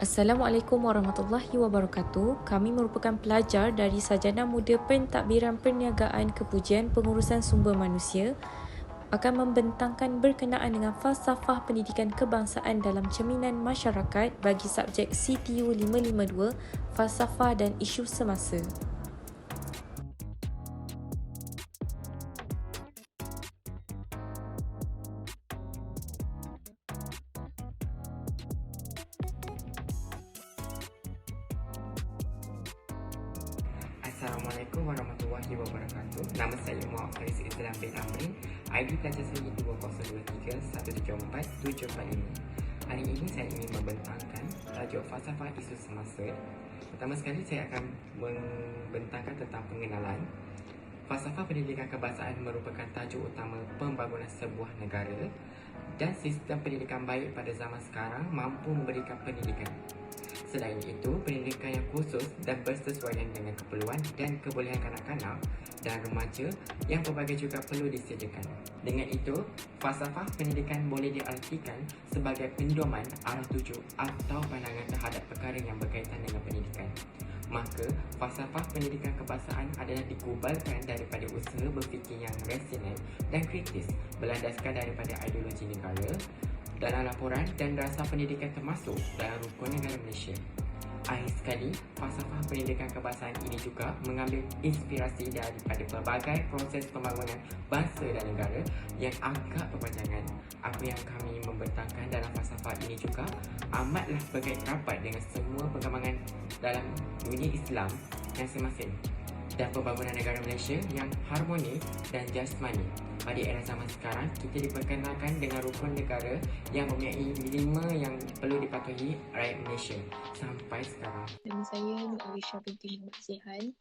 Assalamualaikum warahmatullahi wabarakatuh. Kami merupakan pelajar dari Sarjana Muda Pentadbiran Perniagaan Kepujian Pengurusan Sumber Manusia akan membentangkan berkenaan dengan falsafah pendidikan kebangsaan dalam cerminan masyarakat bagi subjek CTU 552, falsafah dan isu semasa. Assalamualaikum warahmatullahi wabarakatuh. Nama saya Muhammad Faris Islam bin Amrin. ID pelajar saya 202374745. Hari ini saya ingin membentangkan tajuk falsafah isu semasa. Pertama sekali saya akan membentangkan tentang pengenalan. Falsafah pendidikan kebangsaan merupakan tajuk utama pembangunan sebuah negara dan sistem pendidikan baik pada zaman sekarang mampu memberikan pendidikan. Selain itu, pendidikan yang khusus dan bersesuaian dengan keperluan dan kebolehan kanak-kanak dan remaja yang pelbagai juga perlu disediakan. Dengan itu, falsafah pendidikan boleh diartikan sebagai pendoman arah tuju atau pandangan terhadap perkara yang berkaitan dengan pendidikan. Maka, falsafah pendidikan kebangsaan adalah dikubalkan daripada usaha berfikir yang rasional dan kritis berlandaskan daripada ideologi negara dalam laporan dan rasa pendidikan termasuk dalam rukun negara Malaysia. Akhir sekali, falsafah pendidikan kebangsaan ini juga mengambil inspirasi daripada pelbagai proses pembangunan bangsa dan negara yang agak berpanjangan. Apa yang kami membentangkan dalam falsafah ini juga amatlah berkait rapat dengan semua perkembangan dalam dunia Islam yang semasa dan pembangunan negara Malaysia yang harmoni dan jasmani. Pada era zaman sekarang, kita diperkenalkan dengan rukun negara yang mempunyai 5 yang perlu dipatuhi rakyat Malaysia sampai sekarang. Nama saya Nur Alisha binti Muhammad Zihan.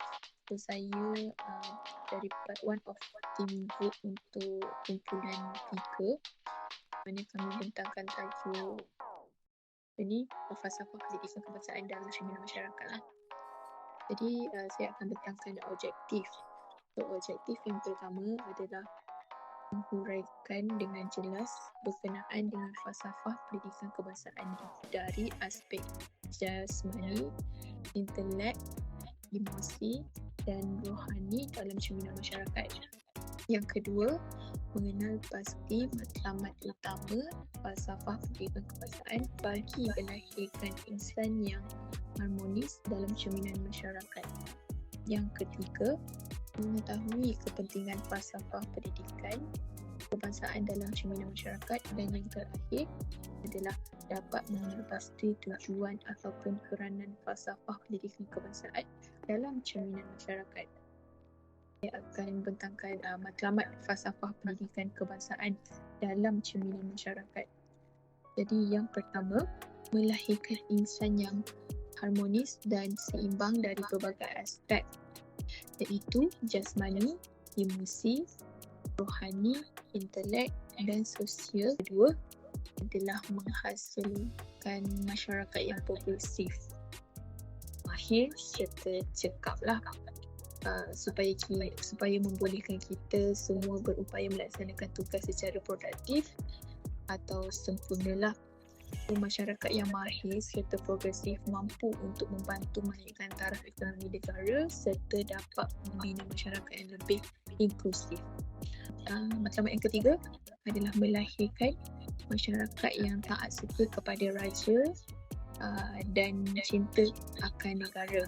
Saya dari one of team group untuk kumpulan 3, mana kami bentangkan tajuk ini falsafah pendidikan kebangsaan dalam cerminan masyarakat lah. Jadi saya akan bentangkan objektif. Objektif yang pertama adalah menghuraikan dengan jelas berkenaan dengan falsafah pendidikan kebangsaan dari aspek jasmani, intelek, emosi dan rohani dalam cerminan masyarakat. Yang kedua, mengenal pasti matlamat utama falsafah pendidikan kebangsaan bagi melahirkan insan yang harmonis dalam cerminan masyarakat. Yang ketiga, mengetahui kepentingan falsafah pendidikan kebangsaan dalam cerminan masyarakat. Dan yang terakhir adalah dapat mengenal pasti tujuan ataupun peranan falsafah pendidikan kebangsaan dalam cerminan masyarakat. Saya akan bentangkan matlamat falsafah pendidikan kebangsaan dalam cerminan masyarakat. Jadi yang pertama, melahirkan insan yang harmonis dan seimbang dari berbagai aspek, iaitu jasmani, emosi, rohani, intelek dan sosial. Kedua adalah menghasilkan masyarakat yang progresif, mahir serta cekaplah, supaya membolehkan kita semua berupaya melaksanakan tugas secara produktif atau sempurnalah. Masyarakat yang mahir serta progresif mampu untuk membantu menaikkan taraf ekonomi negara serta dapat membina masyarakat yang lebih inklusif. Matlamat yang ketiga adalah melahirkan masyarakat yang taat setia kepada raja dan cinta akan negara.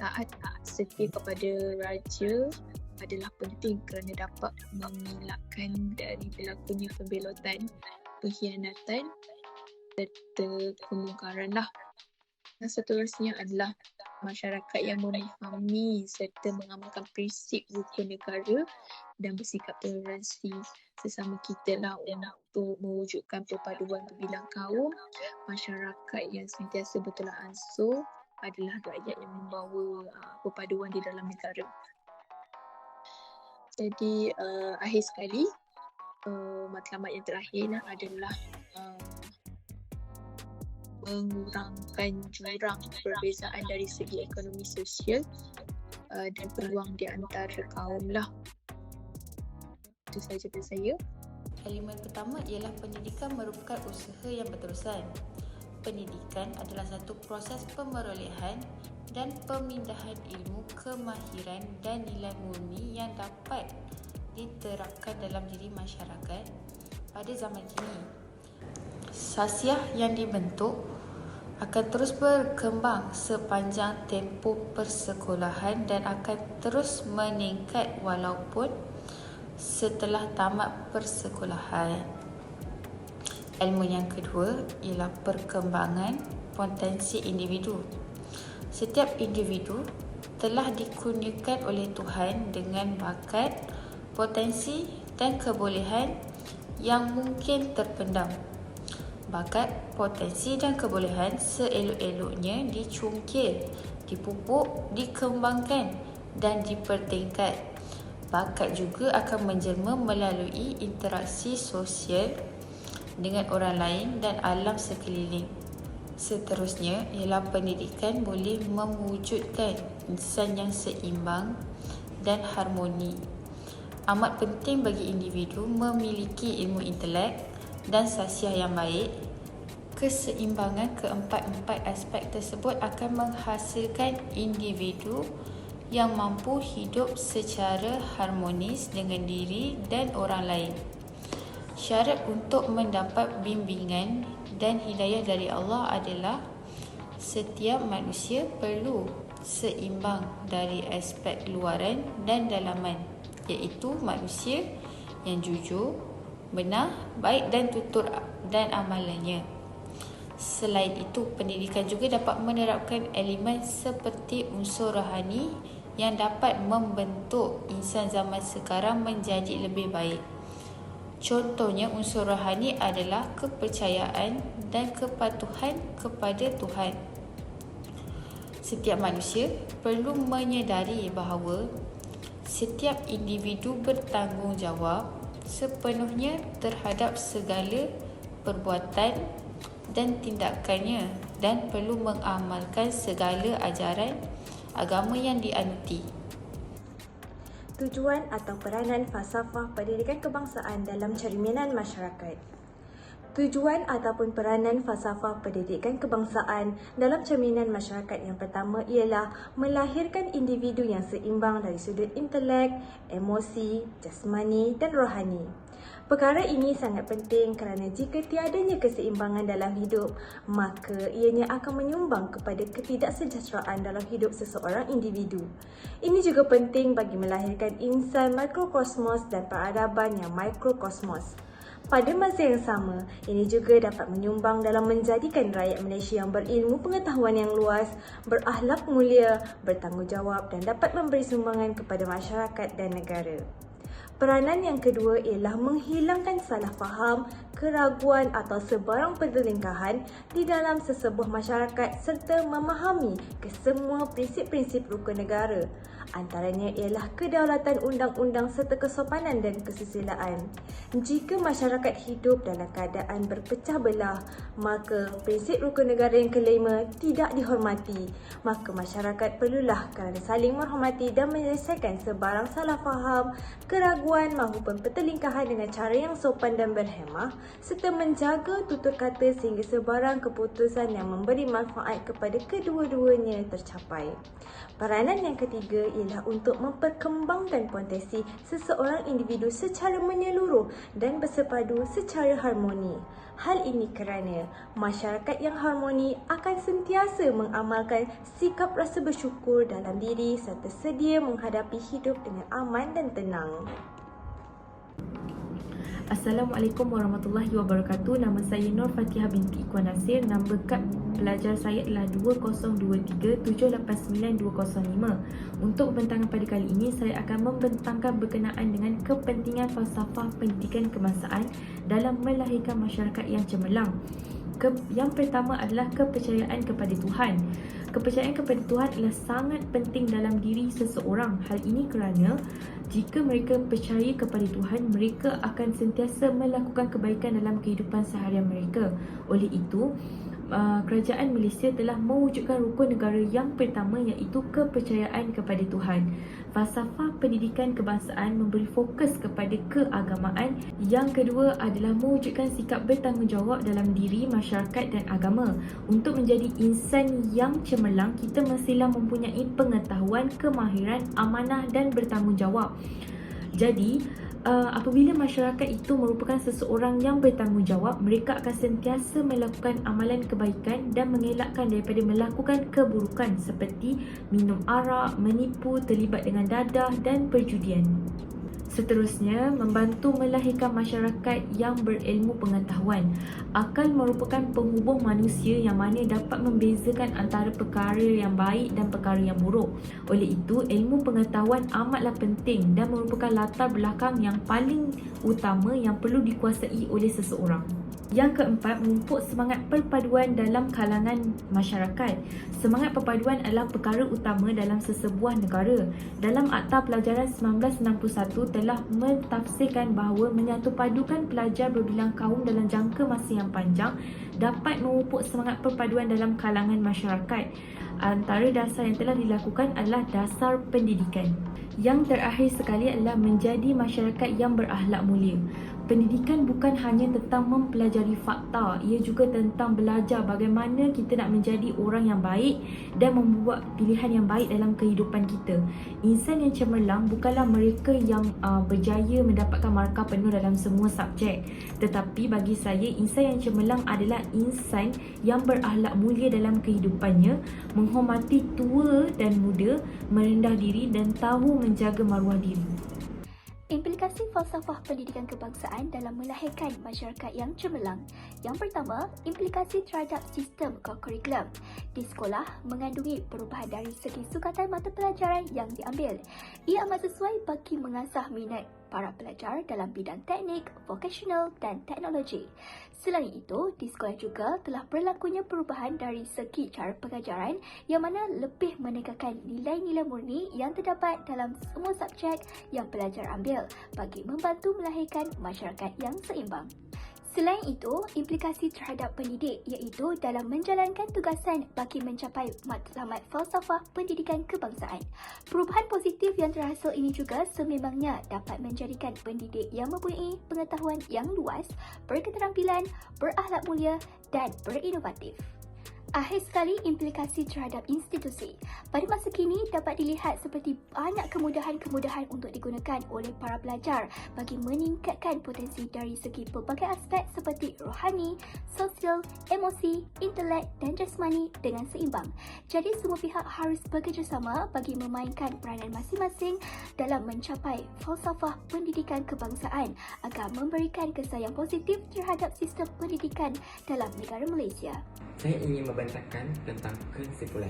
Taat setia kepada raja adalah penting kerana dapat mengelakkan dari berlakunya pembelotan, pengkhianatan serta kemungkaran lah. Yang seterusnya adalah masyarakat yang memahami serta mengamalkan prinsip rukun negara dan bersikap toleransi sesama kita lah untuk mewujudkan perpaduan berbilang kaum. Masyarakat yang sentiasa bertolak ansur adalah rakyat yang membawa perpaduan di dalam negara. Jadi akhir sekali, matlamat yang terakhir adalah mengurangkan jurang perbezaan dari segi ekonomi sosial dan peluang di antara kaum lah. Itu saja dari saya. Kalimat pertama ialah pendidikan merupakan usaha yang berterusan. pendidikan adalah satu proses pemerolehan dan pemindahan ilmu, kemahiran dan nilai murni yang dapat diterapkan dalam diri masyarakat pada zaman kini. Sasiah yang dibentuk akan terus berkembang sepanjang tempoh persekolahan dan akan terus meningkat walaupun setelah tamat persekolahan. Ilmu yang kedua ialah perkembangan potensi individu. Setiap individu telah dikurniakan oleh Tuhan dengan bakat, potensi dan kebolehan yang mungkin terpendam. Bakat, potensi dan kebolehan seelok-eloknya dicungkil, dipupuk, dikembangkan dan dipertingkat. Bakat juga akan menjelma melalui interaksi sosial dengan orang lain dan alam sekeliling. Seterusnya ialah pendidikan boleh mewujudkan insan yang seimbang dan harmoni. Amat penting bagi individu memiliki ilmu intelek dan sasiah yang baik. Keseimbangan keempat-empat aspek tersebut akan menghasilkan individu yang mampu hidup secara harmonis dengan diri dan orang lain. Syarat untuk mendapat bimbingan dan hidayah dari Allah adalah setiap manusia perlu seimbang dari aspek luaran dan dalaman, iaitu manusia yang jujur, benar, baik dan tutur dan amalannya. Selain itu, pendidikan juga dapat menerapkan elemen seperti unsur rohani yang dapat membentuk insan zaman sekarang menjadi lebih baik. Contohnya, unsur rohani adalah kepercayaan dan kepatuhan kepada Tuhan. Setiap manusia perlu menyedari bahawa setiap individu bertanggungjawab sepenuhnya terhadap segala perbuatan dan tindakannya dan perlu mengamalkan segala ajaran agama yang dianuti. Tujuan atau peranan falsafah pendidikan kebangsaan dalam cerminan masyarakat. Tujuan ataupun peranan falsafah pendidikan kebangsaan dalam cerminan masyarakat yang pertama ialah melahirkan individu yang seimbang dari sudut intelek, emosi, jasmani dan rohani. Perkara ini sangat penting kerana jika tiadanya keseimbangan dalam hidup, maka ianya akan menyumbang kepada ketidaksejahteraan dalam hidup seseorang individu. Ini juga penting bagi melahirkan insan mikrokosmos dan peradaban yang mikrokosmos. Pada masa yang sama, ini juga dapat menyumbang dalam menjadikan rakyat Malaysia yang berilmu pengetahuan yang luas, berakhlak mulia, bertanggungjawab dan dapat memberi sumbangan kepada masyarakat dan negara. Peranan yang kedua ialah menghilangkan salah faham, keraguan atau sebarang pertelingkahan di dalam sesebuah masyarakat serta memahami kesemua prinsip-prinsip rukun negara. Antaranya ialah kedaulatan undang-undang serta kesopanan dan kesusilaan. Jika masyarakat hidup dalam keadaan berpecah belah, maka prinsip rukun negara yang kelima tidak dihormati. Maka masyarakat perlulah kerana saling menghormati dan menyelesaikan sebarang salah faham, keraguan maupun pertelingkahan dengan cara yang sopan dan berhemah serta menjaga tutur kata sehingga sebarang keputusan yang memberi manfaat kepada kedua-duanya tercapai. Peranan yang ketiga ialah untuk memperkembangkan potensi seseorang individu secara menyeluruh dan bersepadu secara harmoni. Hal ini kerana masyarakat yang harmoni akan sentiasa mengamalkan sikap rasa bersyukur dalam diri serta sedia menghadapi hidup dengan aman dan tenang. Assalamualaikum warahmatullahi wabarakatuh. Nama saya Nur Fatihah binti Ikhwan Nasir. Nombor kad pelajar saya adalah 202328925. Untuk pembentangan pada kali ini, saya akan membentangkan berkenaan dengan kepentingan falsafah pendidikan kebangsaan dalam melahirkan masyarakat yang cemerlang. Yang pertama adalah kepercayaan kepada Tuhan. Kepercayaan kepada Tuhan adalah sangat penting dalam diri seseorang. Hal ini kerana jika mereka percaya kepada Tuhan, mereka akan sentiasa melakukan kebaikan dalam kehidupan seharian mereka. Oleh itu, kerajaan Malaysia telah mewujudkan rukun negara yang pertama, iaitu kepercayaan kepada Tuhan. Falsafah pendidikan kebangsaan memberi fokus kepada keagamaan. Yang kedua adalah mewujudkan sikap bertanggungjawab dalam diri, masyarakat dan agama. Untuk menjadi insan yang cemerlang, kita mestilah mempunyai pengetahuan, kemahiran, amanah dan bertanggungjawab. Jadi, apabila masyarakat itu merupakan seseorang yang bertanggungjawab, mereka akan sentiasa melakukan amalan kebaikan dan mengelakkan daripada melakukan keburukan seperti minum arak, menipu, terlibat dengan dadah dan perjudian. Seterusnya, membantu melahirkan masyarakat yang berilmu pengetahuan. Akal merupakan penghubung manusia yang mana dapat membezakan antara perkara yang baik dan perkara yang buruk. Oleh itu, ilmu pengetahuan amatlah penting dan merupakan latar belakang yang paling utama yang perlu dikuasai oleh seseorang. Yang keempat, memupuk semangat perpaduan dalam kalangan masyarakat. Semangat perpaduan adalah perkara utama dalam sesebuah negara. Dalam Akta Pelajaran 1961 telah mentafsirkan bahawa menyatupadukan pelajar berbilang kaum dalam jangka masa yang panjang dapat memupuk semangat perpaduan dalam kalangan masyarakat. Antara dasar yang telah dilakukan adalah dasar pendidikan. Yang terakhir sekali adalah menjadi masyarakat yang berakhlak mulia. Pendidikan bukan hanya tentang mempelajari fakta, ia juga tentang belajar bagaimana kita nak menjadi orang yang baik dan membuat pilihan yang baik dalam kehidupan kita. Insan yang cemerlang bukanlah mereka yang berjaya mendapatkan markah penuh dalam semua subjek. Tetapi bagi saya, insan yang cemerlang adalah insan yang berakhlak mulia dalam kehidupannya, menghormati tua dan muda, merendah diri dan tahu menjaga maruah diri. Implikasi falsafah pendidikan kebangsaan dalam melahirkan masyarakat yang cemerlang. Yang pertama, implikasi terhadap sistem kurikulum. Di sekolah mengandungi perubahan dari segi sukatan mata pelajaran yang diambil. Ia amat sesuai bagi mengasah minat para pelajar dalam bidang teknik, vokasional dan teknologi. Selain itu, di sekolah juga telah berlakunya perubahan dari segi cara pengajaran yang mana lebih menekankan nilai-nilai murni yang terdapat dalam semua subjek yang pelajar ambil bagi membantu melahirkan masyarakat yang seimbang. Selain itu, implikasi terhadap pendidik iaitu dalam menjalankan tugasan bagi mencapai matlamat falsafah pendidikan kebangsaan. Perubahan positif yang terhasil ini juga sememangnya dapat menjadikan pendidik yang mempunyai pengetahuan yang luas, berketerampilan, berakhlak mulia dan berinovatif. Akhir sekali, implikasi terhadap institusi. Pada masa kini dapat dilihat seperti banyak kemudahan-kemudahan untuk digunakan oleh para pelajar bagi meningkatkan potensi dari segi pelbagai aspek seperti rohani, sosial, emosi, intelek dan jasmani dengan seimbang. Jadi semua pihak harus bekerjasama bagi memainkan peranan masing-masing dalam mencapai falsafah pendidikan kebangsaan agar memberikan kesan yang positif terhadap sistem pendidikan dalam negara Malaysia. Saya ingin membentangkan tentang kesimpulan.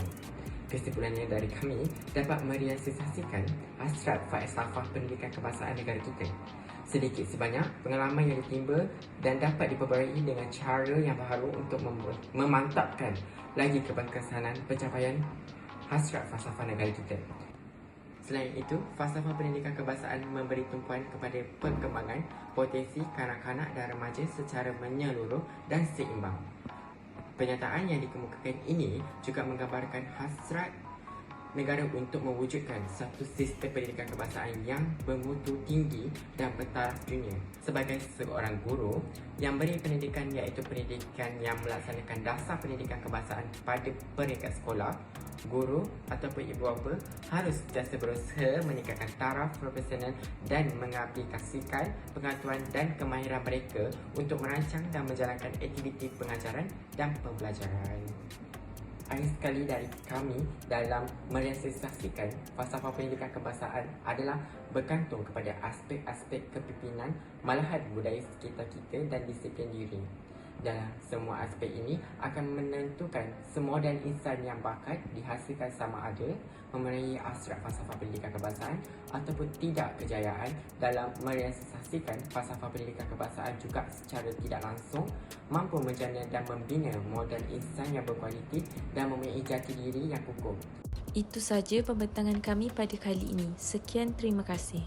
Kesimpulannya dari kami dapat merealisasikan hasrat falsafah pendidikan kebangsaan negara kita. Sedikit sebanyak pengalaman yang ditimba dan dapat diperbarui dengan cara yang baru untuk memantapkan lagi keberkesanan pencapaian hasrat falsafah negara kita. Selain itu, falsafah pendidikan kebangsaan memberi tumpuan kepada perkembangan potensi kanak-kanak dan remaja secara menyeluruh dan seimbang. Penyataan yang dikemukakan ini juga menggambarkan hasrat negara untuk mewujudkan satu sistem pendidikan kebangsaan yang bermutu tinggi dan bertaraf dunia. Sebagai seorang guru yang beri pendidikan iaitu pendidikan yang melaksanakan dasar pendidikan kebangsaan pada peringkat sekolah, guru ataupun ibu bapa harus sentiasa berusaha meningkatkan taraf profesional dan mengaplikasikan pengetahuan dan kemahiran mereka untuk merancang dan menjalankan aktiviti pengajaran dan pembelajaran. Akhir sekali dari kami dalam merealisasikan falsafah pendidikan kebangsaan adalah bergantung kepada aspek-aspek kepimpinan, malahan budaya sekitar kita dan disiplin diri. Dalam semua aspek ini akan menentukan semodal insan yang bakat dihasilkan sama ada memenuhi hasrat falsafah pendidikan kebangsaan ataupun tidak. Kejayaan dalam merealisasikan falsafah pendidikan kebangsaan juga secara tidak langsung mampu menjana dan membina modal insan yang berkualiti dan mempunyai jati diri yang kukuh. Itu sahaja pembentangan kami pada kali ini. Sekian, terima kasih.